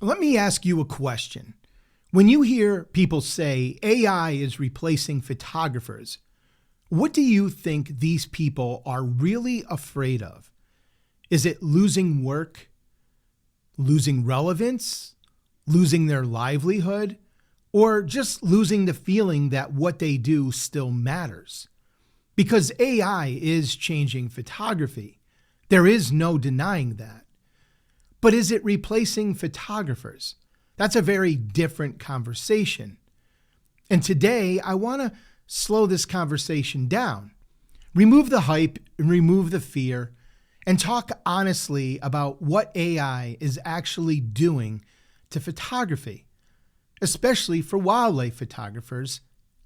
Let me ask you a question. When you hear people say AI is replacing photographers, what do you think these people are really afraid of? Is it losing work, losing relevance, losing their livelihood, or just losing the feeling that what they do still matters? Because AI is changing photography. There is no denying that. But is it replacing photographers? That's a very different conversation. And today, I want to slow this conversation down, remove the hype and remove the fear, and talk honestly about what AI is actually doing to photography, especially for wildlife photographers,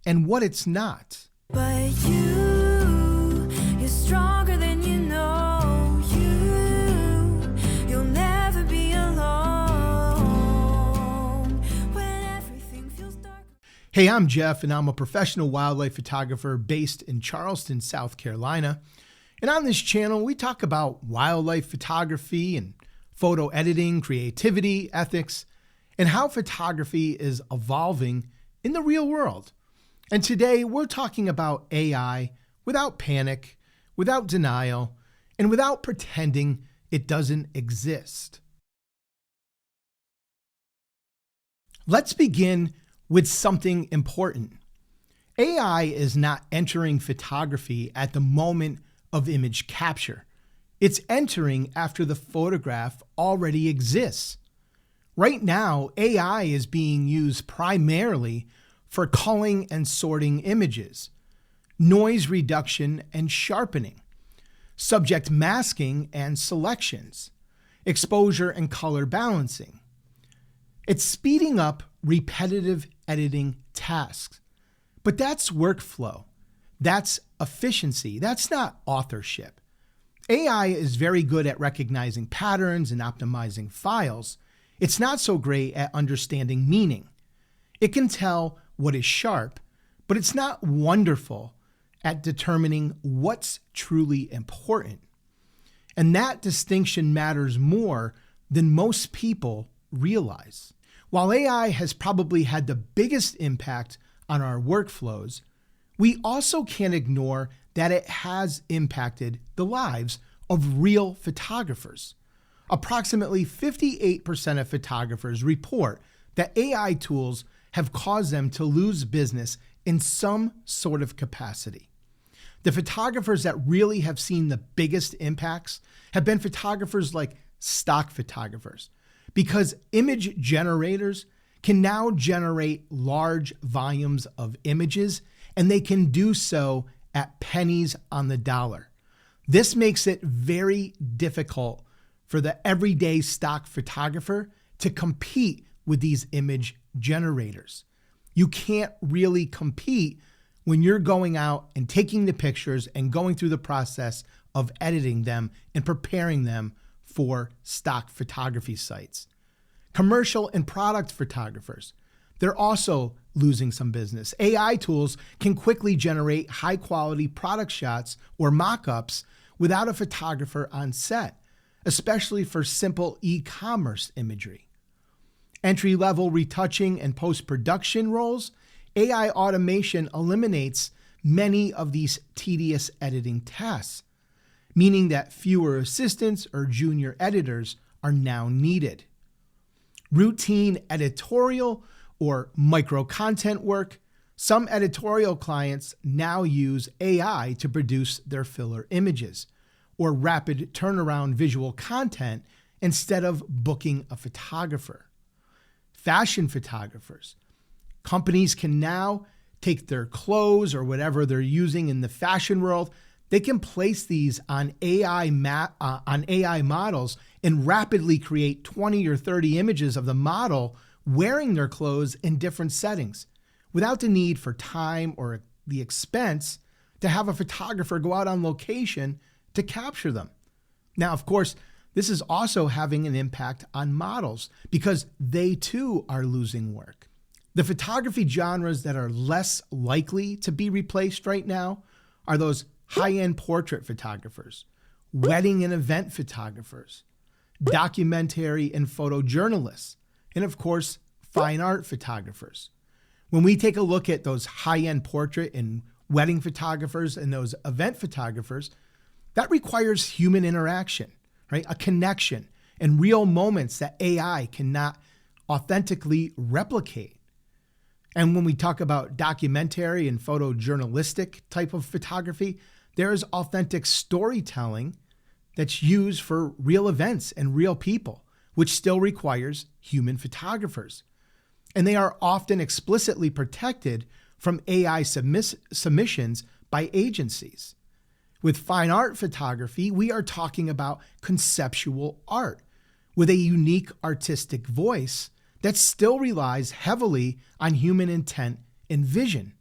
and what it's not. But you're stronger than you know. You'll never be alone when everything feels dark. Hey, I'm Jeff, and I'm a professional wildlife photographer based in Charleston, South Carolina. And on this channel, we talk about wildlife photography and photo editing, creativity, ethics, and how photography is evolving in the real world. And today we're talking about AI without panic, without denial, and without pretending it doesn't exist. Let's begin with something important. AI is not entering photography at the moment of image capture. It's entering after the photograph already exists. Right now, AI is being used primarily for culling and sorting images, noise reduction and sharpening, subject masking and selections, exposure and color balancing. It's speeding up repetitive editing tasks. But that's workflow. That's efficiency. That's not authorship. AI is very good at recognizing patterns and optimizing files. It's not so great at understanding meaning. It can tell what is sharp, but it's not wonderful at determining what's truly important. And that distinction matters more than most people realize. While AI has probably had the biggest impact on our workflows, we also can't ignore that it has impacted the lives of real photographers. Approximately 58% of photographers report that AI tools have caused them to lose business in some sort of capacity. The photographers that really have seen the biggest impacts have been photographers like stock photographers, because image generators can now generate large volumes of images, and they can do so at pennies on the dollar. This makes it very difficult for the everyday stock photographer to compete with these image generators. You can't really compete when you're going out and taking the pictures and going through the process of editing them and preparing them for stock photography sites. Commercial and product photographers, they're also losing some business. AI tools can quickly generate high quality product shots or mock-ups without a photographer on set, especially for simple e-commerce imagery. Entry-level retouching and post-production roles, AI automation eliminates many of these tedious editing tasks, meaning that fewer assistants or junior editors are now needed. Routine editorial or micro-content work, some editorial clients now use AI to produce their filler images or rapid turnaround visual content instead of booking a photographer. Fashion photographers. Companies can now take their clothes or whatever they're using in the fashion world. They can place these on AI models and rapidly create 20 or 30 images of the model wearing their clothes in different settings without the need for time or the expense to have a photographer go out on location to capture them. Now, of course, this is also having an impact on models because they too are losing work. The photography genres that are less likely to be replaced right now are those high-end portrait photographers, wedding and event photographers, documentary and photojournalists, and of course, fine art photographers. When we take a look at those high-end portrait and wedding photographers and those event photographers, that requires human interaction, right? A connection and real moments that AI cannot authentically replicate. And when we talk about documentary and photojournalistic type of photography, there is authentic storytelling that's used for real events and real people, which still requires human photographers. And they are often explicitly protected from AI submissions by agencies. With fine art photography, we are talking about conceptual art with a unique artistic voice that still relies heavily on human intent and vision.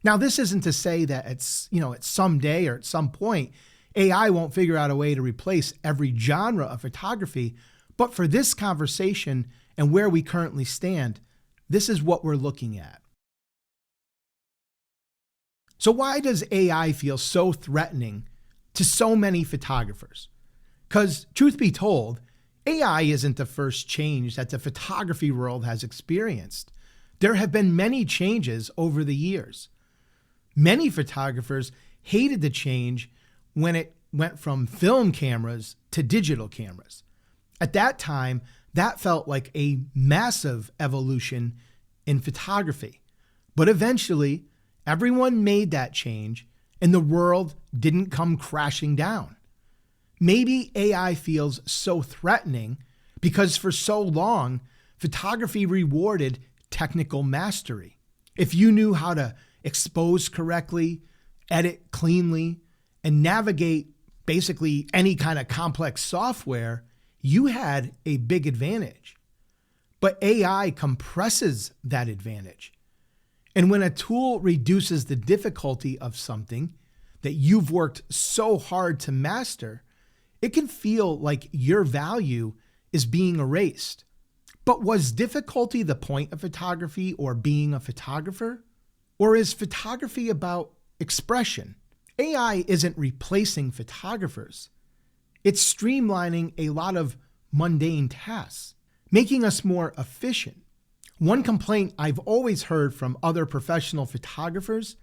Now, this isn't to say that at some day or at some point, AI won't figure out a way to replace every genre of photography, but for this conversation and where we currently stand, this is what we're looking at. So why does AI feel so threatening to so many photographers? Because truth be told, AI isn't the first change that the photography world has experienced. There have been many changes over the years. Many photographers hated the change when it went from film cameras to digital cameras. At that time, that felt like a massive evolution in photography. But eventually, everyone made that change and the world didn't come crashing down. Maybe AI feels so threatening because for so long, photography rewarded technical mastery. If you knew how to expose correctly, edit cleanly, and navigate basically any kind of complex software, you had a big advantage. But AI compresses that advantage. And when a tool reduces the difficulty of something that you've worked so hard to master, it can feel like your value is being erased. But was difficulty the point of photography or being a photographer? Or is photography about expression? AI isn't replacing photographers. It's streamlining a lot of mundane tasks, making us more efficient. One complaint I've always heard from other professional photographers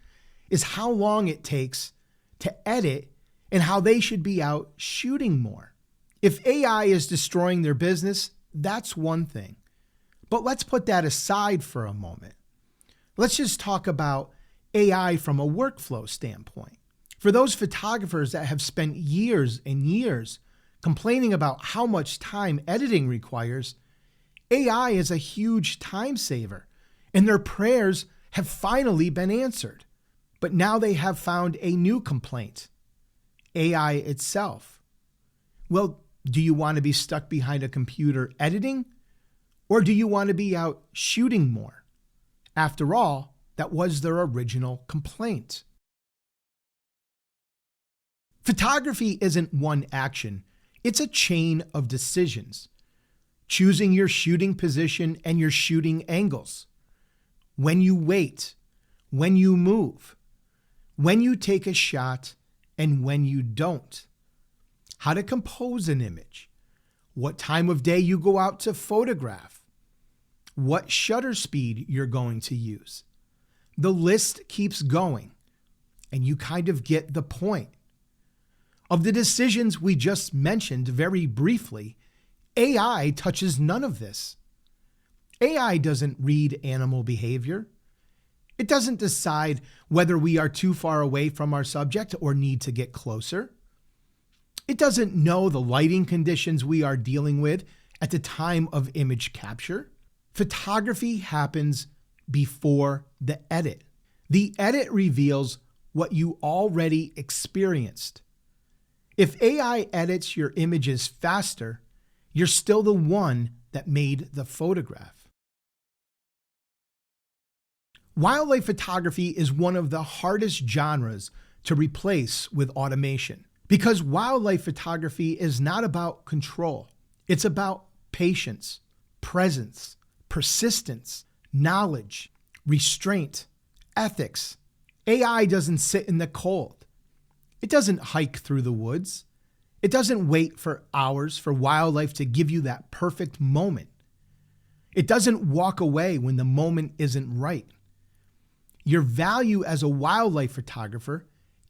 is how long it takes to edit and how they should be out shooting more. If AI is destroying their business, that's one thing. But let's put that aside for a moment. Let's just talk about AI from a workflow standpoint. For those photographers that have spent years and years complaining about how much time editing requires, AI is a huge time saver, and their prayers have finally been answered. But now they have found a new complaint: AI itself. Well, do you want to be stuck behind a computer editing? Or do you want to be out shooting more? After all, that was their original complaint. Photography isn't one action. It's a chain of decisions. Choosing your shooting position and your shooting angles. When you wait, when you move, when you take a shot, and when you don't. How to compose an image. What time of day you go out to photograph. What shutter speed you're going to use. The list keeps going, and you kind of get the point. Of the decisions we just mentioned very briefly, AI touches none of this. AI doesn't read animal behavior. It doesn't decide whether we are too far away from our subject or need to get closer. It doesn't know the lighting conditions we are dealing with at the time of image capture. Photography happens before the edit. The edit reveals what you already experienced. If AI edits your images faster, you're still the one that made the photograph. Wildlife photography is one of the hardest genres to replace with automation because wildlife photography is not about control. It's about patience, presence, persistence, knowledge, restraint, ethics. AI doesn't sit in the cold. It doesn't hike through the woods. It doesn't wait for hours for wildlife to give you that perfect moment. It doesn't walk away when the moment isn't right. Your value as a wildlife photographer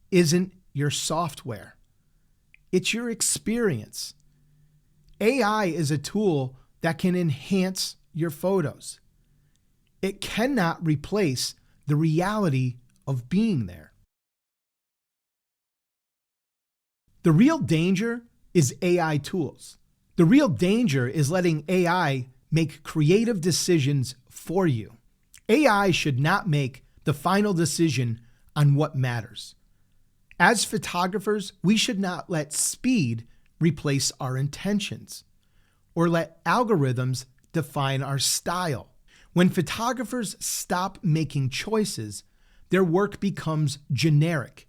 isn't your software. It's your experience. AI is a tool that can enhance your photos. It cannot replace the reality of being there. The real danger is AI tools. The real danger is letting AI make creative decisions for you. AI should not make the final decision on what matters. As photographers, we should not let speed replace our intentions or let algorithms define our style. When photographers stop making choices, their work becomes generic.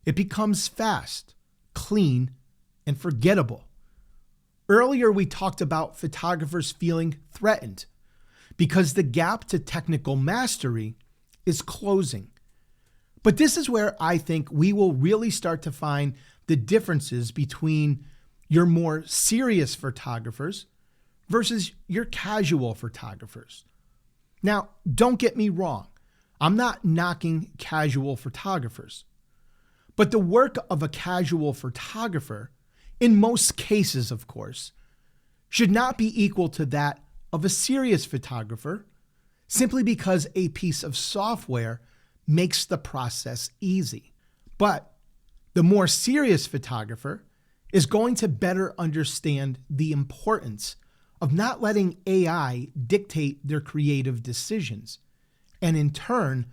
It becomes fast, clean, and forgettable. Earlier, we talked about photographers feeling threatened because the gap to technical mastery is closing. But this is where I think we will really start to find the differences between your more serious photographers versus your casual photographers. Now, don't get me wrong. I'm not knocking casual photographers. But the work of a casual photographer, in most cases, of course, should not be equal to that of a serious photographer simply because a piece of software makes the process easy. But the more serious photographer is going to better understand the importance of not letting AI dictate their creative decisions. And in turn,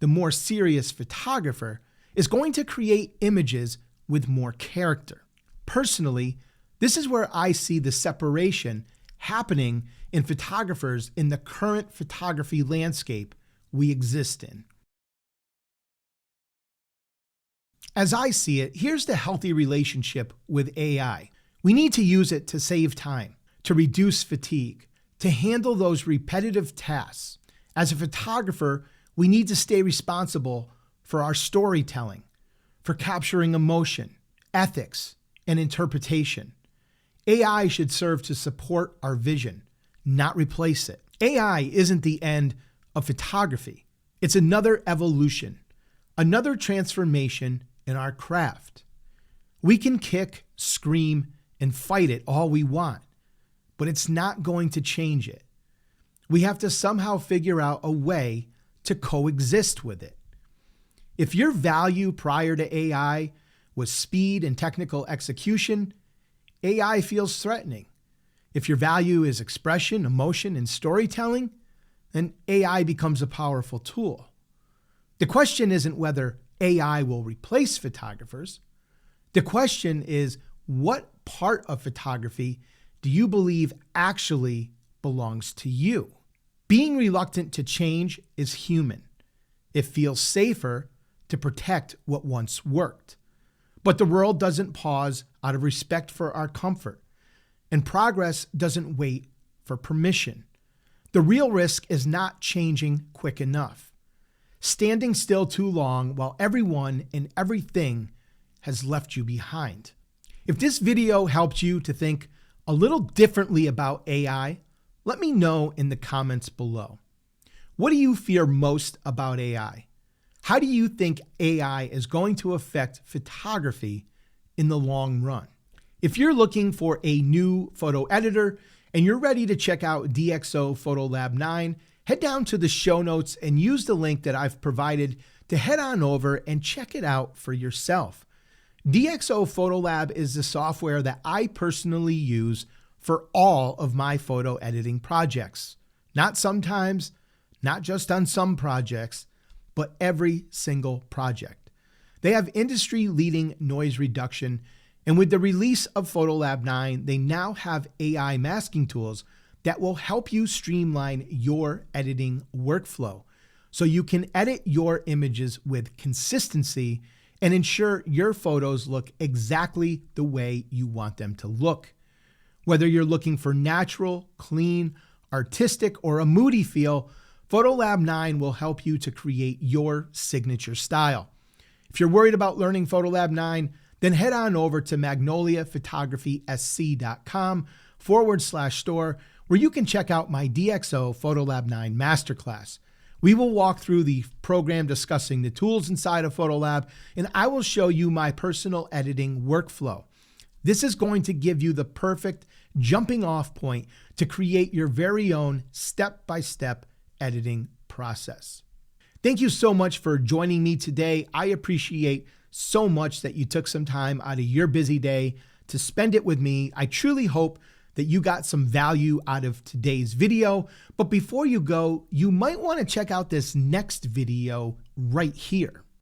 the more serious photographer is going to create images with more character. Personally, this is where I see the separation happening in photographers in the current photography landscape we exist in. As I see it, here's the healthy relationship with AI. We need to use it to save time, to reduce fatigue, to handle those repetitive tasks. As a photographer, we need to stay responsible for our storytelling, for capturing emotion, ethics, and interpretation. AI should serve to support our vision, not replace it. AI isn't the end of photography. It's another evolution, another transformation in our craft. We can kick, scream, and fight it all we want, but it's not going to change it. We have to somehow figure out a way to coexist with it. If your value prior to AI was speed and technical execution, AI feels threatening. If your value is expression, emotion, and storytelling, then AI becomes a powerful tool. The question isn't whether AI will replace photographers. The question is, what part of photography do you believe actually belongs to you? Being reluctant to change is human. It feels safer to protect what once worked. But the world doesn't pause out of respect for our comfort, and progress doesn't wait for permission. The real risk is not changing quick enough, standing still too long while everyone and everything has left you behind. If this video helped you to think a little differently about AI, let me know in the comments below. What do you fear most about AI? How do you think AI is going to affect photography in the long run? If you're looking for a new photo editor and you're ready to check out DxO Photolab 9, head down to the show notes and use the link that I've provided to head on over and check it out for yourself. DxO Photolab is the software that I personally use for all of my photo editing projects. Not sometimes, not just on some projects, but every single project. They have industry-leading noise reduction, and with the release of Photolab 9, they now have AI masking tools that will help you streamline your editing workflow so you can edit your images with consistency and ensure your photos look exactly the way you want them to look. Whether you're looking for natural, clean, artistic, or a moody feel, Photolab 9 will help you to create your signature style. If you're worried about learning Photolab 9, then head on over to magnoliaphotographysc.com/store, where you can check out my DxO Photolab 9 Masterclass. We will walk through the program discussing the tools inside of Photolab, and I will show you my personal editing workflow. This is going to give you the perfect jumping off point to create your very own step-by-step editing process. Thank you so much for joining me today. I appreciate so much that you took some time out of your busy day to spend it with me. I truly hope that you got some value out of today's video. But before you go, you might want to check out this next video right here.